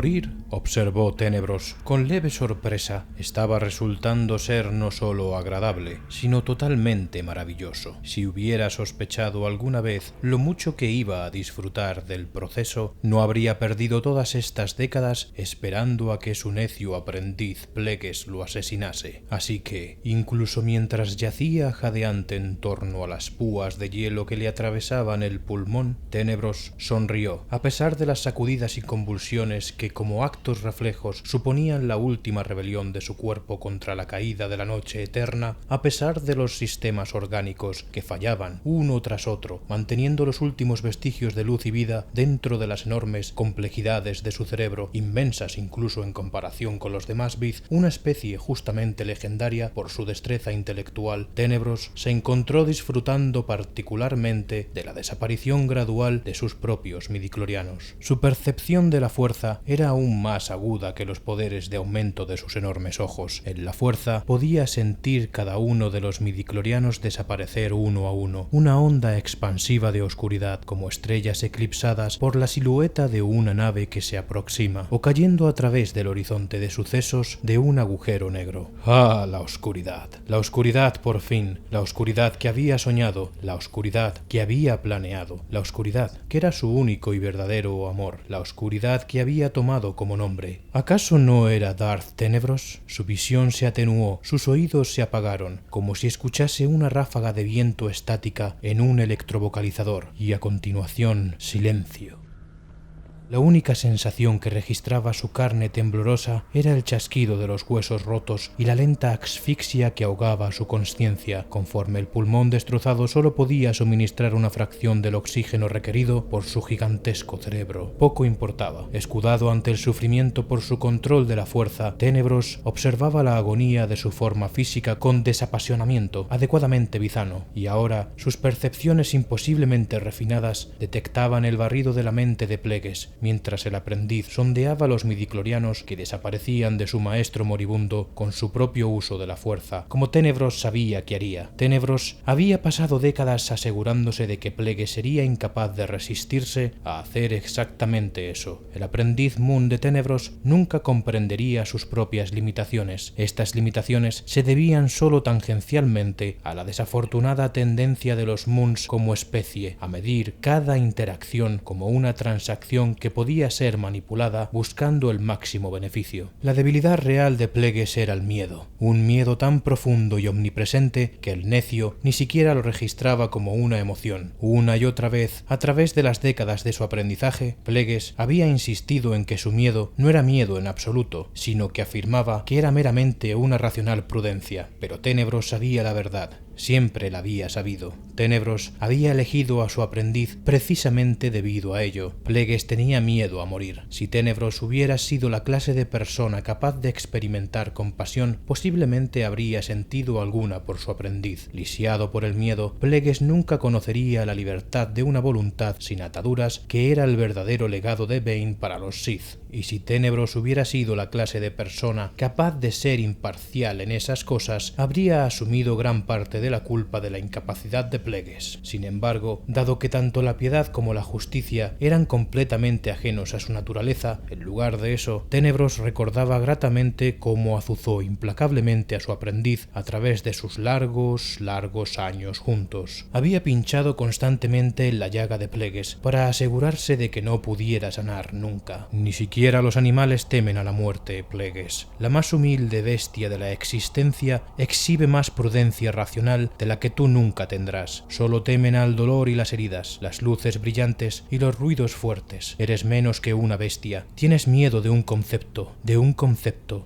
Morir, observó Tenebros, con leve sorpresa, estaba resultando ser no solo agradable, sino totalmente maravilloso. Si hubiera sospechado alguna vez lo mucho que iba a disfrutar del proceso, no habría perdido todas estas décadas esperando a que su necio aprendiz Plegues lo asesinase. Así que, incluso mientras yacía jadeante en torno a las púas de hielo que le atravesaban el pulmón, Tenebros sonrió, a pesar de las sacudidas y convulsiones que, como actos reflejos, suponían la última rebelión de su cuerpo contra la caída de la noche eterna, a pesar de los sistemas orgánicos que fallaban uno tras otro, manteniendo los últimos vestigios de luz y vida dentro de las enormes complejidades de su cerebro, inmensas incluso en comparación con los demás Bith, una especie justamente legendaria por su destreza intelectual. Tenebros se encontró disfrutando particularmente de la desaparición gradual de sus propios midichlorianos. Su percepción de la fuerza era aún más aguda que los poderes de aumento de sus enormes ojos. En la fuerza podía sentir cada uno de los midichlorianos desaparecer uno a uno, una onda expansiva de oscuridad, como estrellas eclipsadas por la silueta de una nave que se aproxima, o cayendo a través del horizonte de sucesos de un agujero negro. ¡Ah, la oscuridad! La oscuridad por fin, la oscuridad que había soñado, la oscuridad que había planeado, la oscuridad que era su único y verdadero amor, la oscuridad que había tomado como nombre. ¿Acaso no era Darth Tenebros? Su visión se atenuó, sus oídos se apagaron, como si escuchase una ráfaga de viento estática en un electrovocalizador, y a continuación silencio. La única sensación que registraba su carne temblorosa era el chasquido de los huesos rotos y la lenta asfixia que ahogaba su consciencia, conforme el pulmón destrozado solo podía suministrar una fracción del oxígeno requerido por su gigantesco cerebro. Poco importaba. Escudado ante el sufrimiento por su control de la fuerza, Tenebros observaba la agonía de su forma física con desapasionamiento adecuadamente bizano, y ahora sus percepciones imposiblemente refinadas detectaban el barrido de la mente de Plegues, mientras el aprendiz sondeaba los midichlorianos que desaparecían de su maestro moribundo con su propio uso de la fuerza, como Tenebros sabía que haría. Tenebros había pasado décadas asegurándose de que Plegues sería incapaz de resistirse a hacer exactamente eso. El aprendiz Moon de Tenebros nunca comprendería sus propias limitaciones. Estas limitaciones se debían solo tangencialmente a la desafortunada tendencia de los Moons como especie a medir cada interacción como una transacción que podía ser manipulada buscando el máximo beneficio. La debilidad real de Plegues era el miedo, un miedo tan profundo y omnipresente que el necio ni siquiera lo registraba como una emoción. Una y otra vez, a través de las décadas de su aprendizaje, Plegues había insistido en que su miedo no era miedo en absoluto, sino que afirmaba que era meramente una racional prudencia. Pero Tenebros sabía la verdad. Siempre la había sabido. Tenebros había elegido a su aprendiz precisamente debido a ello. Plegues tenía miedo a morir. Si Tenebros hubiera sido la clase de persona capaz de experimentar compasión, posiblemente habría sentido alguna por su aprendiz. Lisiado por el miedo, Plegues nunca conocería la libertad de una voluntad sin ataduras que era el verdadero legado de Bane para los Sith. Y si Tenebros hubiera sido la clase de persona capaz de ser imparcial en esas cosas, habría asumido gran parte de la culpa de la incapacidad de Plegues. Sin embargo, dado que tanto la piedad como la justicia eran completamente ajenos a su naturaleza, en lugar de eso, Tenebros recordaba gratamente cómo azuzó implacablemente a su aprendiz a través de sus largos años juntos. Había pinchado constantemente en la llaga de Plegues para asegurarse de que no pudiera sanar nunca. Ni siquiera los animales temen a la muerte, Plegues. La más humilde bestia de la existencia exhibe más prudencia racional de la que tú nunca tendrás. Solo temen al dolor y las heridas, las luces brillantes y los ruidos fuertes. Eres menos que una bestia. Tienes miedo de un concepto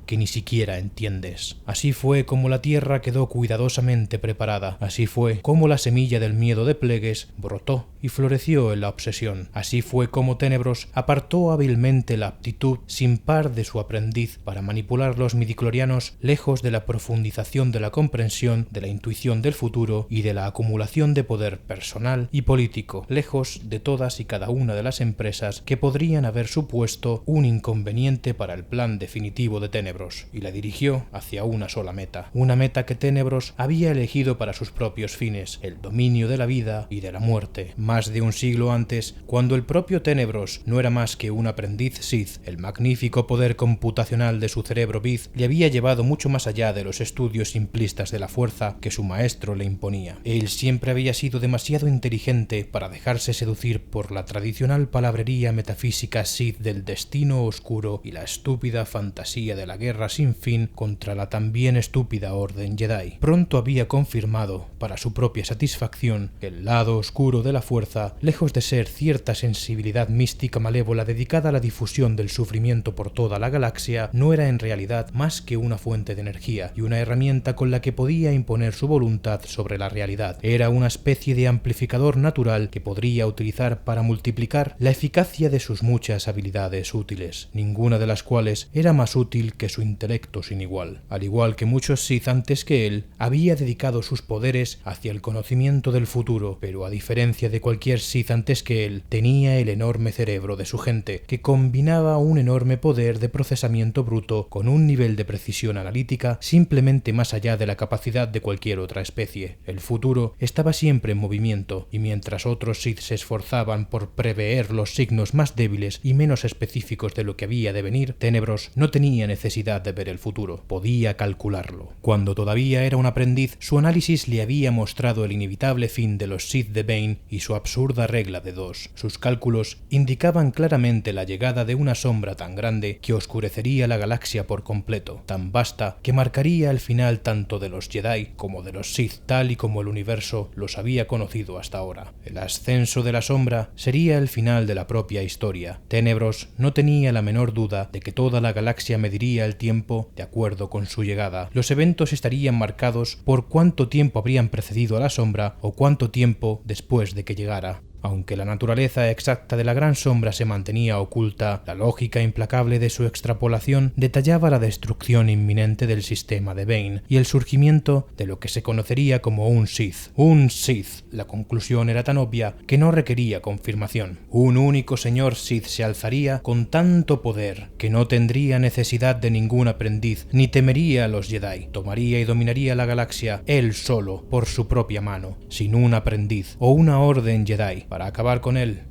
que ni siquiera entiendes. Así fue como la tierra quedó cuidadosamente preparada. Así fue como la semilla del miedo de Plegues brotó y floreció en la obsesión. Así fue como Tenebros apartó hábilmente la aptitud sin par de su aprendiz para manipular los midichlorianos lejos de la profundización de la comprensión, de la intuición del futuro y de la acumulación de poder personal y político, lejos de todas y cada una de las empresas que podrían haber supuesto un inconveniente para el plan definitivo de Tenebros, y la dirigió hacia una sola meta, una meta que Tenebros había elegido para sus propios fines, el dominio de la vida y de la muerte. Más de un siglo antes, cuando el propio Tenebros no era más que un aprendiz Sith, el magnífico poder computacional de su cerebro Bith le había llevado mucho más allá de los estudios simplistas de la fuerza que su maestro le imponía. Él siempre había sido demasiado inteligente para dejarse seducir por la tradicional palabrería metafísica Sith del destino oscuro y la estúpida fantasía de la guerra sin fin contra la también estúpida Orden Jedi. Pronto había confirmado, para su propia satisfacción, que el lado oscuro de la fuerza, lejos de ser cierta sensibilidad mística malévola dedicada a la difusión del sufrimiento por toda la galaxia, no era en realidad más que una fuente de energía y una herramienta con la que podía imponer su voluntad sobre la realidad. Era una especie de amplificador natural que podría utilizar para multiplicar la eficacia de sus muchas habilidades útiles, ninguna de las cuales era más útil que su intelecto sin igual. Al igual que muchos Sith antes que él, había dedicado sus poderes hacia el conocimiento del futuro, pero a diferencia de cualquier Sith antes que él, tenía el enorme cerebro de su gente, que combinaba un enorme poder de procesamiento bruto con un nivel de precisión analítica simplemente más allá de la capacidad de cualquier otra especie. El futuro estaba siempre en movimiento, y mientras otros Sith se esforzaban por prever los signos más débiles y menos específicos de lo que había de venir, Tenebros no tenía necesidad de ver el futuro, podía calcularlo. Cuando todavía era un aprendiz, su análisis le había mostrado el inevitable fin de los Sith de Bane y su absurda regla de 2. Sus cálculos indicaban claramente la llegada de una sombra tan grande que oscurecería la galaxia por completo, tan vasta que marcaría el final tanto de los Jedi como de los Sith tal y como el universo los había conocido hasta ahora. El ascenso de la sombra sería el final de la propia historia. Tenebros no tenía la menor duda de que toda la galaxia mediría el tiempo de acuerdo con su llegada. Los eventos estarían marcados por cuánto tiempo habrían precedido a la sombra o cuánto tiempo después de que llegara. Aunque la naturaleza exacta de la gran sombra se mantenía oculta, la lógica implacable de su extrapolación detallaba la destrucción inminente del sistema de Bane y el surgimiento de lo que se conocería como un Sith. Un Sith. La conclusión era tan obvia que no requería confirmación. Un único señor Sith se alzaría con tanto poder que no tendría necesidad de ningún aprendiz ni temería a los Jedi. Tomaría y dominaría la galaxia él solo, por su propia mano, sin un aprendiz o una orden Jedi. Para acabar con él,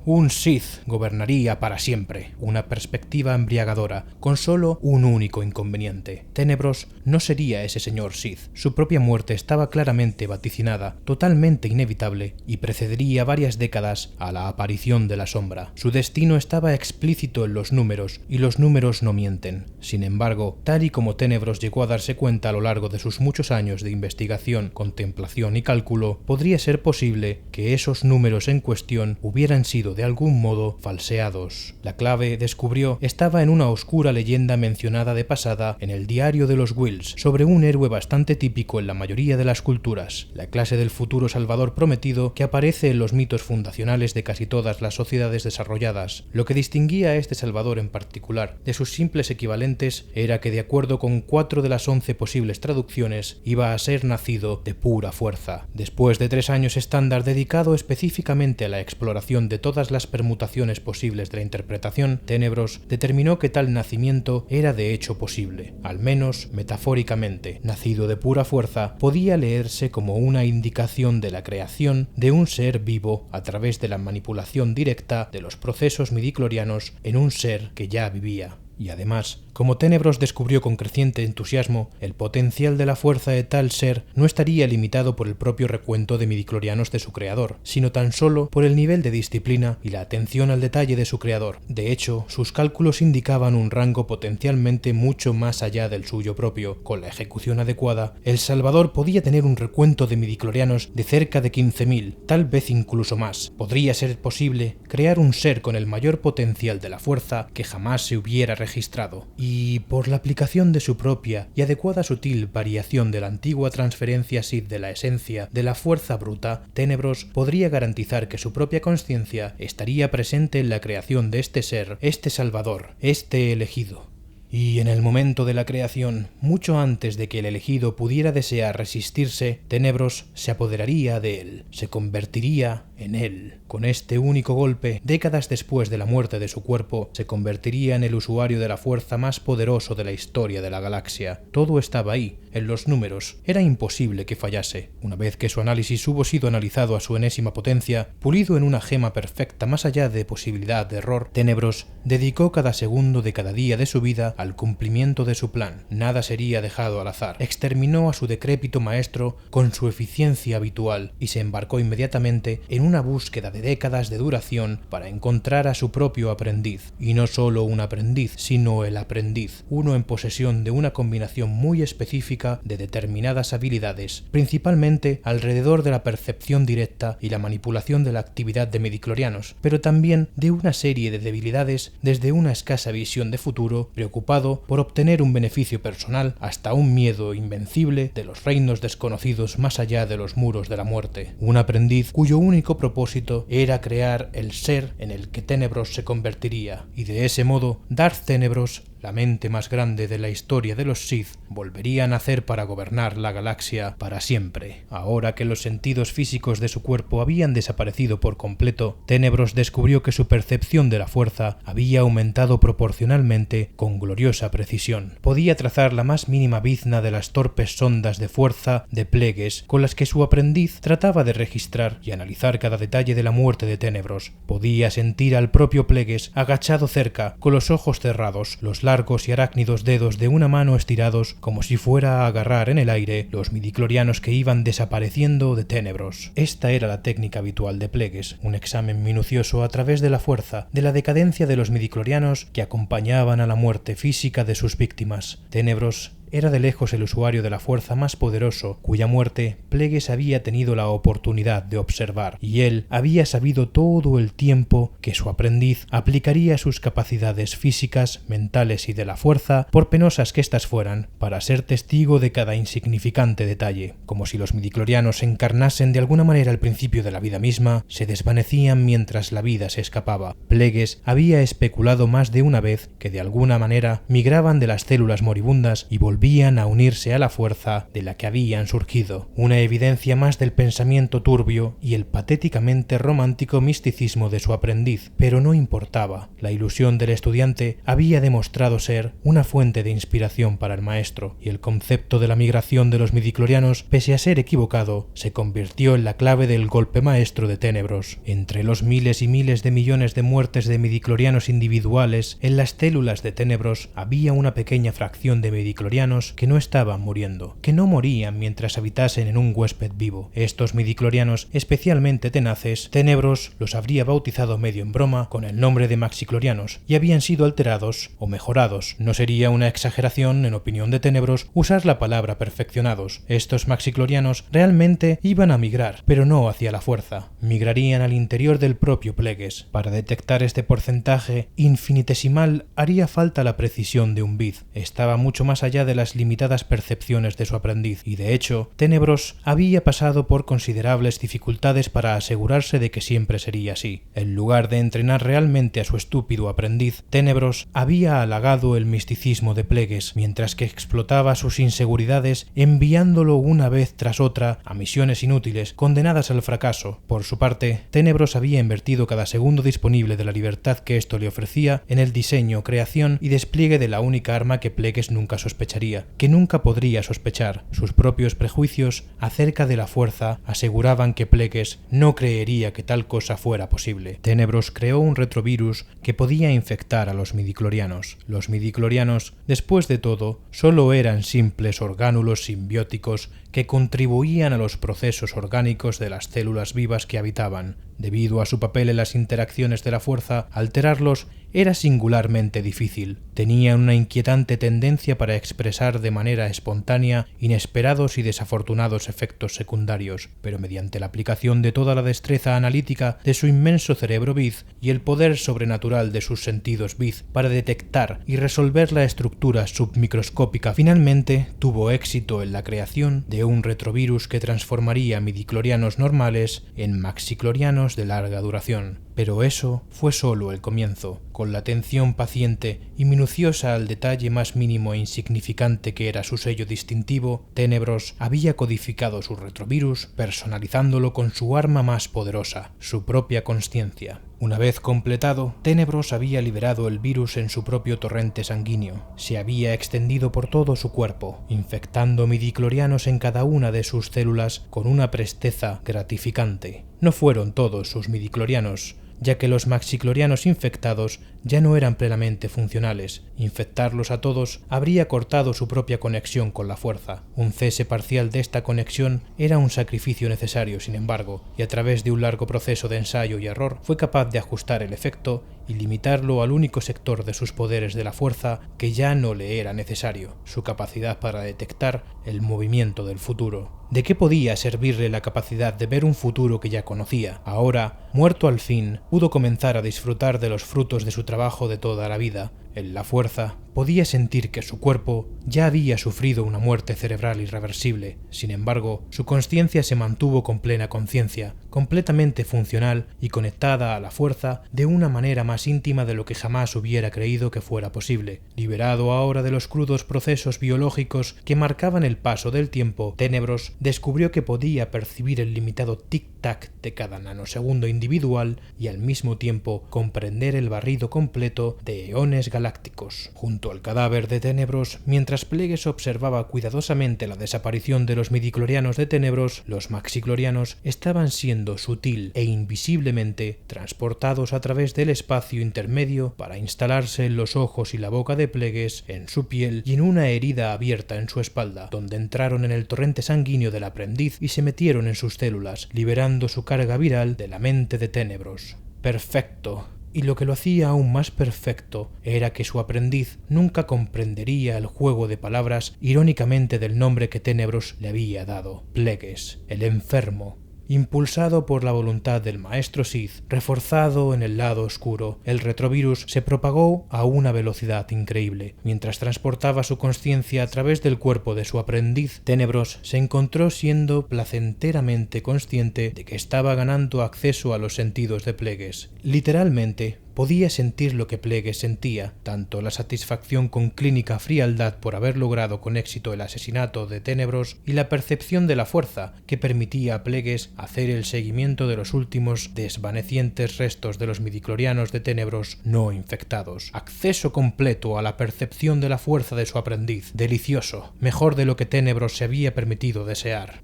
un Sith, gobernaría para siempre. Una perspectiva embriagadora, con solo un único inconveniente. Tenebros no sería ese señor Sith. Su propia muerte estaba claramente vaticinada, totalmente inevitable, y precedería varias décadas a la aparición de la sombra. Su destino estaba explícito en los números, y los números no mienten. Sin embargo, tal y como Tenebros llegó a darse cuenta a lo largo de sus muchos años de investigación, contemplación y cálculo, podría ser posible que esos números en cuestión hubieran sido de algún modo falseados. La clave, descubrió, estaba en una oscura leyenda mencionada de pasada en el diario de los Whills sobre un héroe bastante típico en la mayoría de las culturas, la clase del futuro salvador prometido que aparece en los mitos fundacionales de casi todas las sociedades desarrolladas. Lo que distinguía a este salvador en particular de sus simples equivalentes era que, de acuerdo con 4 de las 11 posibles traducciones, iba a ser nacido de pura fuerza. Después de 3 años estándar dedicado específicamente a la exploración de todas las permutaciones posibles de la interpretación, Tenebros determinó que tal nacimiento era de hecho posible, al menos metafóricamente. Nacido de pura fuerza podía leerse como una indicación de la creación de un ser vivo a través de la manipulación directa de los procesos midichlorianos en un ser que ya vivía. Y además, como Tenebros descubrió con creciente entusiasmo, el potencial de la fuerza de tal ser no estaría limitado por el propio recuento de midichlorianos de su creador, sino tan solo por el nivel de disciplina y la atención al detalle de su creador. De hecho, sus cálculos indicaban un rango potencialmente mucho más allá del suyo propio. Con la ejecución adecuada, el Salvador podía tener un recuento de midichlorianos de cerca de 15.000, tal vez incluso más. Podría ser posible crear un ser con el mayor potencial de la fuerza que jamás se hubiera registrado. Y por la aplicación de su propia y adecuada sutil variación de la antigua transferencia Sith de la esencia de la fuerza bruta, Tenebros podría garantizar que su propia conciencia estaría presente en la creación de este ser, este salvador, este elegido. Y en el momento de la creación, mucho antes de que el elegido pudiera desear resistirse, Tenebros se apoderaría de él, se convertiría en él. Con este único golpe, décadas después de la muerte de su cuerpo, se convertiría en el usuario de la fuerza más poderoso de la historia de la galaxia. Todo estaba ahí, en los números. Era imposible que fallase. Una vez que su análisis hubo sido analizado a su enésima potencia, pulido en una gema perfecta más allá de posibilidad de error, Tenebros dedicó cada segundo de cada día de su vida al cumplimiento de su plan. Nada sería dejado al azar. Exterminó a su decrépito maestro con su eficiencia habitual y se embarcó inmediatamente en una búsqueda de décadas de duración para encontrar a su propio aprendiz. Y no solo un aprendiz, sino el aprendiz, uno en posesión de una combinación muy específica de determinadas habilidades, principalmente alrededor de la percepción directa y la manipulación de la actividad de midichlorianos, pero también de una serie de debilidades desde una escasa visión de futuro, preocupado por obtener un beneficio personal, hasta un miedo invencible de los reinos desconocidos más allá de los muros de la muerte. Un aprendiz cuyo único propósito era crear el ser en el que Tenebros se convertiría, y de ese modo Darth Tenebros, la mente más grande de la historia de los Sith, volvería a nacer para gobernar la galaxia para siempre. Ahora que los sentidos físicos de su cuerpo habían desaparecido por completo, Tenebros descubrió que su percepción de la fuerza había aumentado proporcionalmente con gloriosa precisión. Podía trazar la más mínima bizna de las torpes sondas de fuerza de Plagueis con las que su aprendiz trataba de registrar y analizar cada detalle de la muerte de Tenebros. Podía sentir al propio Plagueis agachado cerca, con los ojos cerrados, los largos y arácnidos dedos de una mano estirados como si fuera a agarrar en el aire los midichlorianos que iban desapareciendo de Tenebros. Esta era la técnica habitual de Plagueis, un examen minucioso a través de la fuerza, de la decadencia de los midichlorianos que acompañaban a la muerte física de sus víctimas. Tenebros era de lejos el usuario de la fuerza más poderoso, cuya muerte Plagueis había tenido la oportunidad de observar, y él había sabido todo el tiempo que su aprendiz aplicaría sus capacidades físicas, mentales y de la fuerza, por penosas que éstas fueran, para ser testigo de cada insignificante detalle. Como si los midichlorianos encarnasen de alguna manera el principio de la vida misma, se desvanecían mientras la vida se escapaba. Plagueis había especulado más de una vez que de alguna manera migraban de las células moribundas y volvían a unirse a la fuerza de la que habían surgido, una evidencia más del pensamiento turbio y el patéticamente romántico misticismo de su aprendiz, pero no importaba. La ilusión del estudiante había demostrado ser una fuente de inspiración para el maestro, y el concepto de la migración de los midichlorianos, pese a ser equivocado, se convirtió en la clave del golpe maestro de Tenebros. Entre los miles y miles de millones de muertes de midichlorianos individuales en las células de Tenebros, había una pequeña fracción de midichlorianos que no estaban muriendo, que no morían mientras habitasen en un huésped vivo. Estos midichlorianos especialmente tenaces, Tenebros los habría bautizado medio en broma con el nombre de maxichlorianos, y habían sido alterados o mejorados. No sería una exageración, en opinión de Tenebros, usar la palabra perfeccionados. Estos maxichlorianos realmente iban a migrar, pero no hacia la fuerza. Migrarían al interior del propio Plagueis. Para detectar este porcentaje infinitesimal haría falta la precisión de un bit. Estaba mucho más allá de las limitadas percepciones de su aprendiz, y de hecho, Tenebros había pasado por considerables dificultades para asegurarse de que siempre sería así. En lugar de entrenar realmente a su estúpido aprendiz, Tenebros había halagado el misticismo de Plagueis, mientras que explotaba sus inseguridades enviándolo una vez tras otra a misiones inútiles, condenadas al fracaso. Por su parte, Tenebros había invertido cada segundo disponible de la libertad que esto le ofrecía en el diseño, creación y despliegue de la única arma que Plagueis nunca sospecharía, que nunca podría sospechar. Sus propios prejuicios acerca de la fuerza aseguraban que Plagueis no creería que tal cosa fuera posible. Tenebros creó un retrovirus que podía infectar a los midichlorianos. Los midichlorianos, después de todo, solo eran simples orgánulos simbióticos que contribuían a los procesos orgánicos de las células vivas que habitaban. Debido a su papel en las interacciones de la fuerza, alterarlos era singularmente difícil. Tenían una inquietante tendencia para expresar de manera espontánea inesperados y desafortunados efectos secundarios, pero mediante la aplicación de toda la destreza analítica de su inmenso cerebro Bith y el poder sobrenatural de sus sentidos Bith para detectar y resolver la estructura submicroscópica, finalmente tuvo éxito en la creación de un retrovirus que transformaría midichlorianos normales en maxichlorianos de larga duración. Pero eso fue solo el comienzo. Con la atención paciente y minuciosa al detalle más mínimo e insignificante que era su sello distintivo, Tenebros había codificado su retrovirus, personalizándolo con su arma más poderosa, su propia consciencia. Una vez completado, Tenebros había liberado el virus en su propio torrente sanguíneo. Se había extendido por todo su cuerpo, infectando midichlorianos en cada una de sus células con una presteza gratificante. No fueron todos sus midichlorianos, ya que los maxichlorianos infectados ya no eran plenamente funcionales. Infectarlos a todos habría cortado su propia conexión con la fuerza. Un cese parcial de esta conexión era un sacrificio necesario, sin embargo, y a través de un largo proceso de ensayo y error fue capaz de ajustar el efecto y limitarlo al único sector de sus poderes de la fuerza que ya no le era necesario, su capacidad para detectar el movimiento del futuro. ¿De qué podía servirle la capacidad de ver un futuro que ya conocía? Ahora, muerto al fin, pudo comenzar a disfrutar de los frutos de su trabajo de toda la vida. En la fuerza, podía sentir que su cuerpo ya había sufrido una muerte cerebral irreversible. Sin embargo, su consciencia se mantuvo con plena conciencia, completamente funcional y conectada a la fuerza de una manera más íntima de lo que jamás hubiera creído que fuera posible. Liberado ahora de los crudos procesos biológicos que marcaban el paso del tiempo, Tenebros descubrió que podía percibir el limitado tic-tac de cada nanosegundo individual y al mismo tiempo comprender el barrido completo de eones galácticos. Junto al cadáver de Tenebros, mientras Plegues observaba cuidadosamente la desaparición de los midichlorianos de Tenebros, los maxichlorianos estaban siendo sutil e invisiblemente transportados a través del espacio intermedio para instalarse en los ojos y la boca de Plegues, en su piel y en una herida abierta en su espalda, donde entraron en el torrente sanguíneo del aprendiz y se metieron en sus células, liberando su carga viral de la mente de Tenebros. Perfecto. Y lo que lo hacía aún más perfecto era que su aprendiz nunca comprendería el juego de palabras irónicamente del nombre que Tenebros le había dado: Plegues, el enfermo. Impulsado por la voluntad del maestro Sith, reforzado en el lado oscuro, el retrovirus se propagó a una velocidad increíble. Mientras transportaba su consciencia a través del cuerpo de su aprendiz, Tenebros se encontró siendo placenteramente consciente de que estaba ganando acceso a los sentidos de Plegues. Literalmente, podía sentir lo que Plegues sentía, tanto la satisfacción con clínica frialdad por haber logrado con éxito el asesinato de Tenebros y la percepción de la fuerza que permitía a Plegues hacer el seguimiento de los últimos desvanecientes restos de los midichlorianos de Tenebros no infectados. Acceso completo a la percepción de la fuerza de su aprendiz. Delicioso. Mejor de lo que Tenebros se había permitido desear.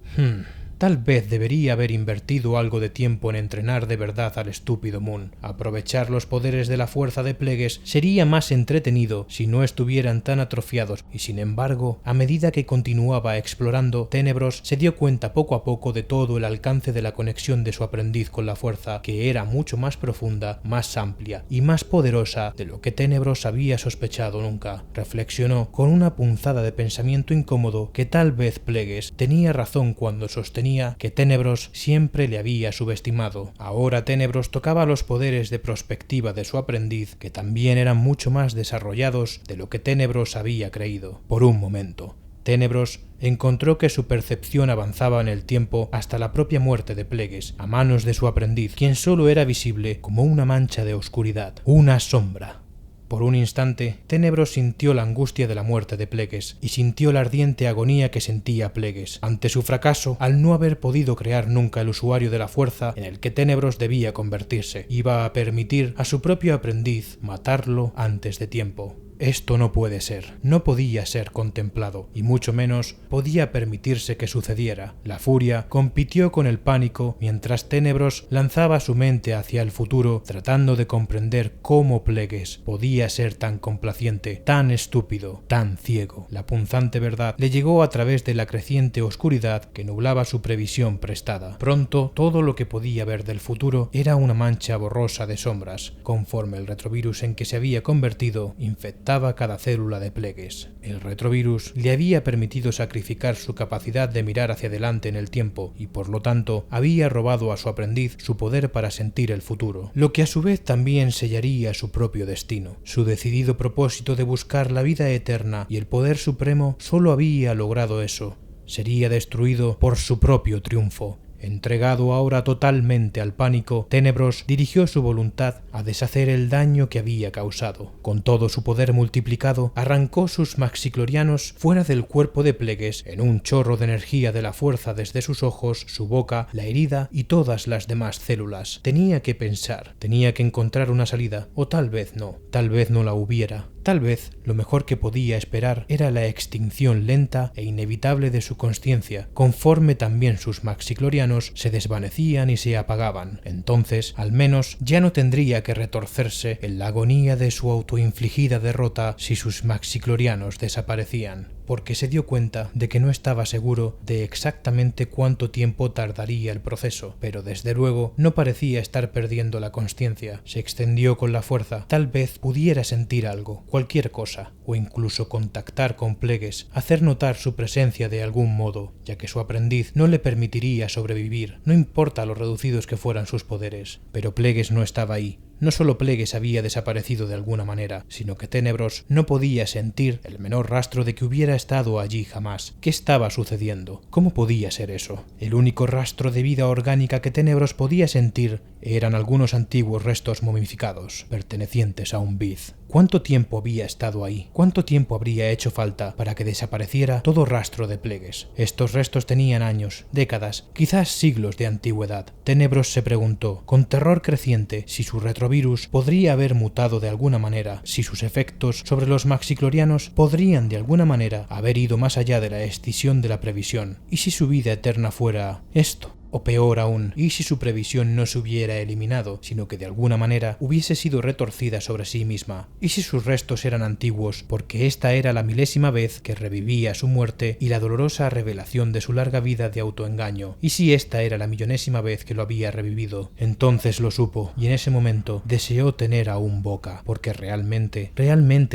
Tal vez debería haber invertido algo de tiempo en entrenar de verdad al estúpido Moon. Aprovechar los poderes de la fuerza de Plegues sería más entretenido si no estuvieran tan atrofiados, y sin embargo, a medida que continuaba explorando, Tenebros se dio cuenta poco a poco de todo el alcance de la conexión de su aprendiz con la fuerza, que era mucho más profunda, más amplia y más poderosa de lo que Tenebros había sospechado nunca. Reflexionó con una punzada de pensamiento incómodo que tal vez Plegues tenía razón cuando sostenía que Tenebros siempre le había subestimado. Ahora Tenebros tocaba los poderes de prospectiva de su aprendiz, que también eran mucho más desarrollados de lo que Tenebros había creído. Por un momento, Tenebros encontró que su percepción avanzaba en el tiempo hasta la propia muerte de Plegues, a manos de su aprendiz, quien solo era visible como una mancha de oscuridad, una sombra. Por un instante, Tenebros sintió la angustia de la muerte de Plegues y sintió la ardiente agonía que sentía Plegues ante su fracaso al no haber podido crear nunca el usuario de la fuerza en el que Tenebros debía convertirse. Iba a permitir a su propio aprendiz matarlo antes de tiempo. Esto no puede ser, no podía ser contemplado, y mucho menos podía permitirse que sucediera. La furia compitió con el pánico mientras Tenebros lanzaba su mente hacia el futuro, tratando de comprender cómo Plegues podía ser tan complaciente, tan estúpido, tan ciego. La punzante verdad le llegó a través de la creciente oscuridad que nublaba su previsión prestada. Pronto, todo lo que podía ver del futuro era una mancha borrosa de sombras, conforme el retrovirus en que se había convertido infectaba cada célula de Plegues. El retrovirus le había permitido sacrificar su capacidad de mirar hacia adelante en el tiempo y por lo tanto había robado a su aprendiz su poder para sentir el futuro, lo que a su vez también sellaría su propio destino. Su decidido propósito de buscar la vida eterna y el poder supremo solo había logrado eso. Sería destruido por su propio triunfo. Entregado ahora totalmente al pánico, Tenebros dirigió su voluntad a deshacer el daño que había causado. Con todo su poder multiplicado, arrancó sus maxiclorianos fuera del cuerpo de Plegues en un chorro de energía de la fuerza desde sus ojos, su boca, la herida y todas las demás células. Tenía que pensar, tenía que encontrar una salida, o tal vez no la hubiera. Tal vez lo mejor que podía esperar era la extinción lenta e inevitable de su consciencia, conforme también sus maxiclorianos se desvanecían y se apagaban. Entonces, al menos, ya no tendría que retorcerse en la agonía de su autoinfligida derrota si sus maxiclorianos desaparecían, porque se dio cuenta de que no estaba seguro de exactamente cuánto tiempo tardaría el proceso, pero desde luego no parecía estar perdiendo la consciencia. Se extendió con la fuerza, tal vez pudiera sentir algo, cualquier cosa, o incluso contactar con Plegues, hacer notar su presencia de algún modo, ya que su aprendiz no le permitiría sobrevivir, no importa lo reducidos que fueran sus poderes. Pero Plegues no estaba ahí. No solo Plegues había desaparecido de alguna manera, sino que Tenebros no podía sentir el menor rastro de que hubiera estado allí jamás. ¿Qué estaba sucediendo? ¿Cómo podía ser eso? El único rastro de vida orgánica que Tenebros podía sentir eran algunos antiguos restos momificados, pertenecientes a un Bith. ¿Cuánto tiempo había estado ahí? ¿Cuánto tiempo habría hecho falta para que desapareciera todo rastro de Plegues? Estos restos tenían años, décadas, quizás siglos de antigüedad. Tenebros se preguntó, con terror creciente, si su retrovirus podría haber mutado de alguna manera, si sus efectos sobre los maxiclorianos podrían de alguna manera haber ido más allá de la escisión de la previsión, y si su vida eterna fuera esto. O peor aún, ¿y si su previsión no se hubiera eliminado, sino que de alguna manera hubiese sido retorcida sobre sí misma? ¿Y si sus restos eran antiguos, porque esta era la 1000ª vez que revivía su muerte y la dolorosa revelación de su larga vida de autoengaño? ¿Y si esta era la 1000ª vez que lo había revivido? Entonces lo supo, y en ese momento deseó tener aún boca, porque realmente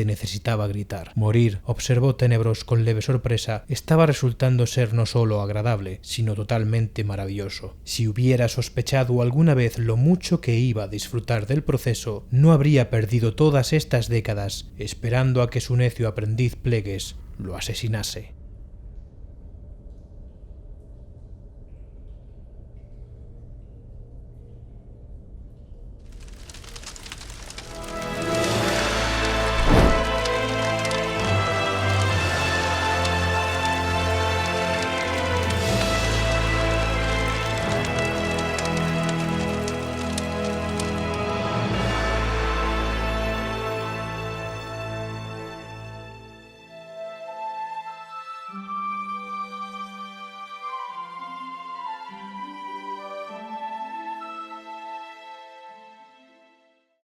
necesitaba gritar. Morir, observó Tenebros con leve sorpresa, estaba resultando ser no solo agradable, sino totalmente maravilloso. Si hubiera sospechado alguna vez lo mucho que iba a disfrutar del proceso, no habría perdido todas estas décadas esperando a que su necio aprendiz Plegues lo asesinase.